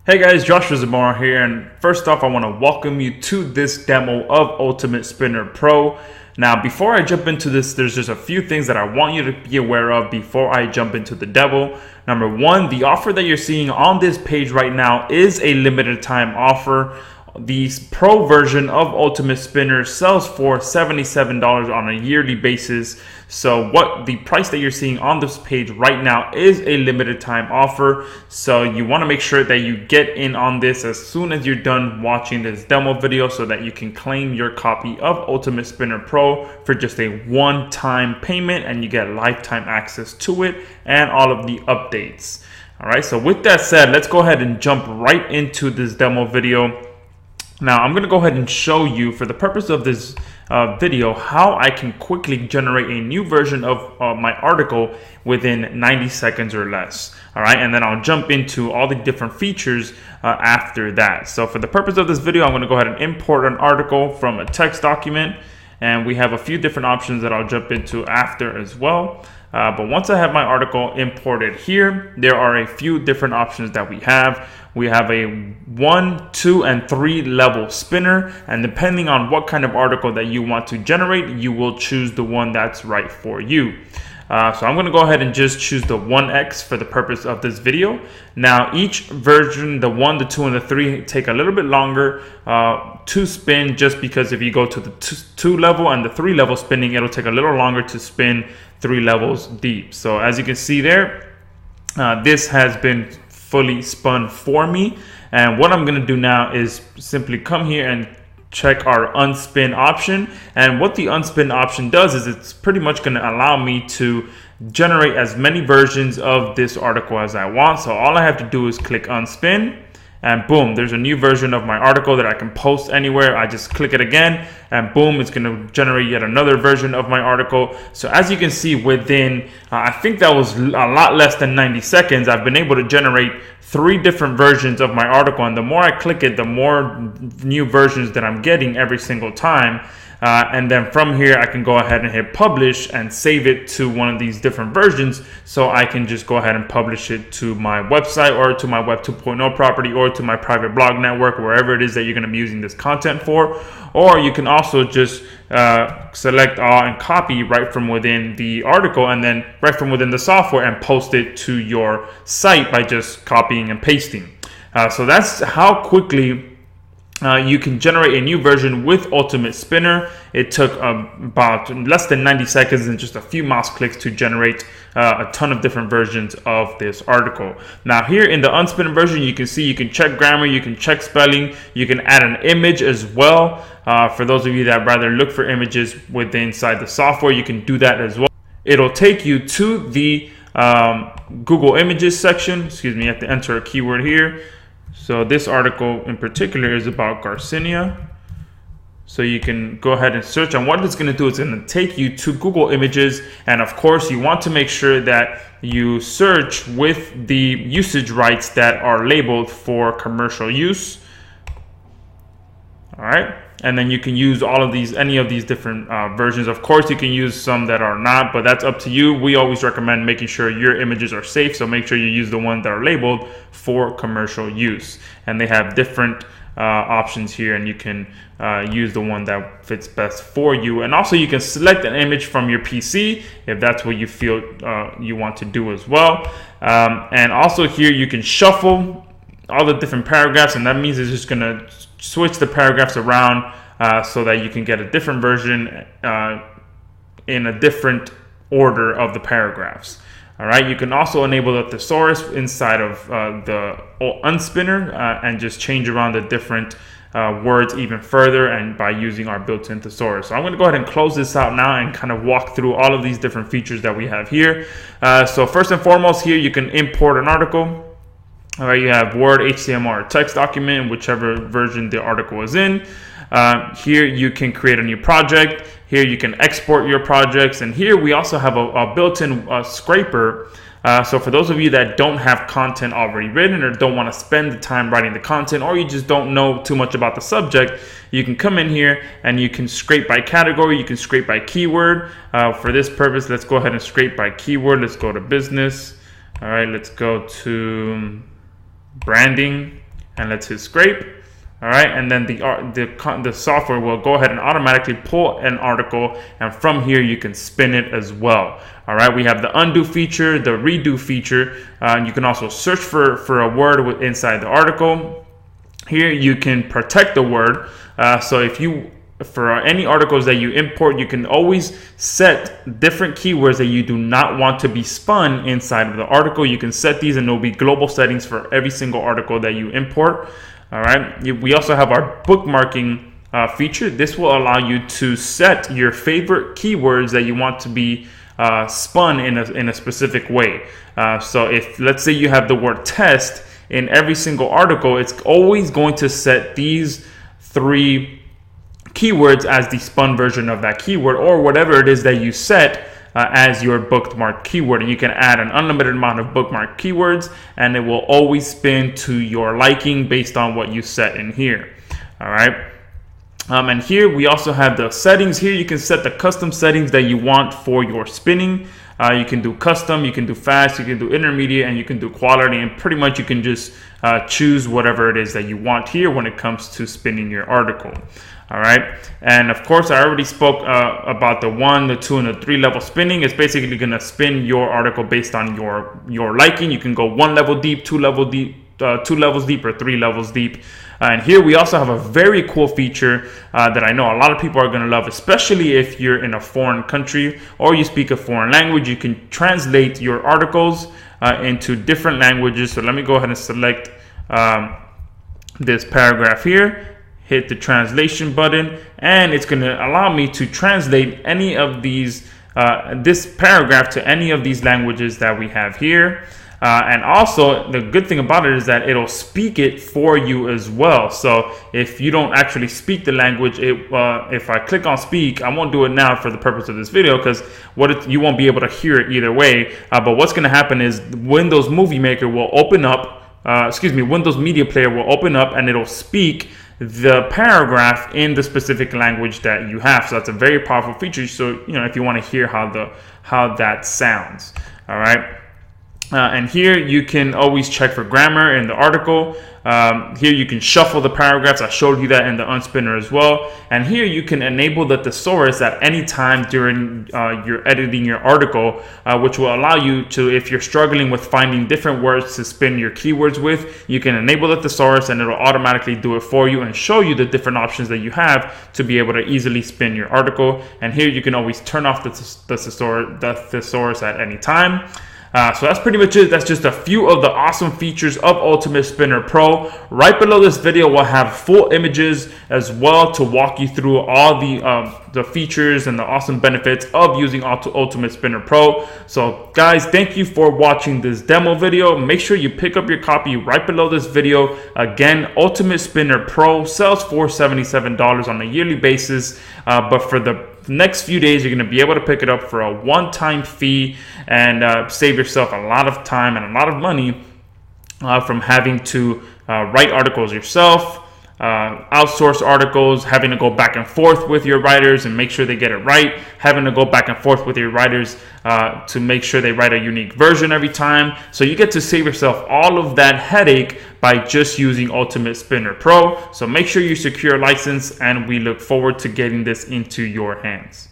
Hey guys, Joshua Zamora here, and first off I want to welcome you to this demo of Ultimate Spinner Pro. Now before I jump into this, there's just a few things that I want you to be aware of before I jump into the demo. Number one, the offer that you're seeing on this page right now is a limited time offer. The Pro version of Ultimate Spinner sells for $77 on a yearly basis. So what the price that you're seeing on this page right now is a limited time offer. So you want to make sure that you get in on this as soon as you're done watching this demo video so that you can claim your copy of Ultimate Spinner Pro for just a one-time payment, and you get lifetime access to it and all of the updates. All right, so with that said, let's go ahead and jump right into this demo video. Now I'm going to go ahead and show you, for the purpose of this video, how I can quickly generate a new version of my article within 90 seconds or less. All right, and then I'll jump into all the different features after that. So for the purpose of this video, I'm going to go ahead and import an article from a text document, and we have a few different options that I'll jump into after as well. But once I have my article imported here, there are a few different options that we have. We have a 1, 2, and 3 level spinner, and depending on what kind of article that you want to generate, you will choose the one that's right for you. So I'm going to go ahead and just choose the 1X for the purpose of this video. Now each version, the 1, the 2, and the 3, take a little bit longer to spin, just because if you go to the 2 level and the 3 level spinning, it'll take a little longer to spin 3 levels deep. So as you can see there, this has been fully spun for me, and what I'm going to do now is simply come here and check our unspin option. And what the unspin option does is it's pretty much going to allow me to generate as many versions of this article as I want. So all I have to do is click unspin, and boom, there's a new version of my article that I can post anywhere. I just click it again, and boom, it's going to generate yet another version of my article. So as you can see, within I think that was a lot less than 90 seconds, I've been able to generate 3 different versions of my article. And the more I click it, the more new versions that I'm getting every single time. And then from here, I can go ahead and hit publish and save it to one of these different versions, so I can just go ahead and publish it to my website or to my Web 2.0 property or to my private blog network, wherever it is that you're going to be using this content for. Or you can also just select all and copy right from within the article, and then right from within the software, and post it to your site by just copying and pasting. So that's how quickly you can generate a new version with Ultimate Spinner. It took about less than 90 seconds and just a few mouse clicks to generate a ton of different versions of this article. Now here in the unspin version, you can see you can check grammar, you can check spelling, you can add an image as well. For those of you that rather look for images within inside the software, you can do that as well. It'll take you to the Google Images section. Excuse me, you have to enter a keyword here. So this article in particular is about Garcinia. So you can go ahead and search, and what it's going to do is going to take you to Google Images. And of course, you want to make sure that you search with the usage rights that are labeled for commercial use. All right. And then you can use all of these, any of these different versions. Of course, you can use some that are not, but that's up to you. We always recommend making sure your images are safe, so make sure you use the ones that are labeled for commercial use. And they have different options here, and you can use the one that fits best for you. And also, you can select an image from your PC if that's what you feel you want to do as well. And also here, you can shuffle all the different paragraphs, and that means it's just going to switch the paragraphs around so that you can get a different version in a different order of the paragraphs. All right, you can also enable the thesaurus inside of the unspinner and just change around the different words even further, and by using our built-in thesaurus. So I'm going to go ahead and close this out now and kind of walk through all of these different features that we have here. So first and foremost, here you can import an article. All right, you have Word, HTML, or text document, whichever version the article is in. Here you can create a new project. Here you can export your projects. And here we also have a built-in scraper. So for those of you that don't have content already written, or don't want to spend the time writing the content, or you just don't know too much about the subject, you can come in here and you can scrape by category. You can scrape by keyword. For this purpose, let's go ahead and scrape by keyword. Let's go to business. All right, let's go to branding. and let's hit scrape. All right, and then the software will go ahead and automatically pull an article, and from here you can spin it as well. All right, we have the undo feature, the redo feature. You can also search for a word inside the article. Here you can protect the word. So if you for any articles that you import, you can always set different keywords that you do not want to be spun inside of the article. You can set these, and there will be global settings for every single article that you import. All right. We also have our bookmarking feature. This will allow you to set your favorite keywords that you want to be spun in a specific way. So if, let's say, you have the word test in every single article, it's always going to set these 3 keywords as the spun version of that keyword, or whatever it is that you set as your bookmark keyword. And you can add an unlimited amount of bookmark keywords, and it will always spin to your liking based on what you set in here. All right. And here we also have the settings. Here you can set the custom settings that you want for your spinning. You can do custom, you can do fast, you can do intermediate, and you can do quality. And pretty much you can just choose whatever it is that you want here when it comes to spinning your article. All right. And of course, I already spoke about the 1, the 2, and the 3 level spinning. It's basically going to spin your article based on your liking. You can go 1 level deep, 2 levels deep, or 3 levels deep. And here we also have a very cool feature that I know a lot of people are going to love, especially if you're in a foreign country or you speak a foreign language. You can translate your articles into different languages. So let me go ahead and select this paragraph here. Hit the translation button, and it's going to allow me to translate any of these this paragraph to any of these languages that we have here. And also, the good thing about it is that it'll speak it for you as well. So if you don't actually speak the language, if I click on speak, I won't do it now for the purpose of this video, because you won't be able to hear it either way. But what's going to happen is Windows Movie Maker will open up, Windows Media Player will open up, and it'll speak the paragraph in the specific language that you have. So that's a very powerful feature. So, if you want to hear how that sounds. All right. And here you can always check for grammar in the article. Here you can shuffle the paragraphs. I showed you that in the unspinner as well. And here you can enable the thesaurus at any time during your editing your article, which will allow you to, if you're struggling with finding different words to spin your keywords with, you can enable the thesaurus, and it'll automatically do it for you and show you the different options that you have to be able to easily spin your article. And here you can always turn off the thesaurus at any time. So that's pretty much it. That's just a few of the awesome features of Ultimate Spinner Pro. Right below this video, we'll have full images as well to walk you through all the features and the awesome benefits of using Ultimate Spinner Pro. So guys, thank you for watching this demo video. Make sure you pick up your copy right below this video. Again, Ultimate Spinner Pro sells for $77 on a yearly basis, but for the next few days, you're going to be able to pick it up for a one-time fee and save yourself a lot of time and a lot of money from having to write articles yourself, outsource articles, having to go back and forth with your writers and make sure they get it right, having to go back and forth with your writers to make sure they write a unique version every time. So you get to save yourself all of that headache by just using Ultimate Spinner Pro. So make sure you secure a license, and we look forward to getting this into your hands.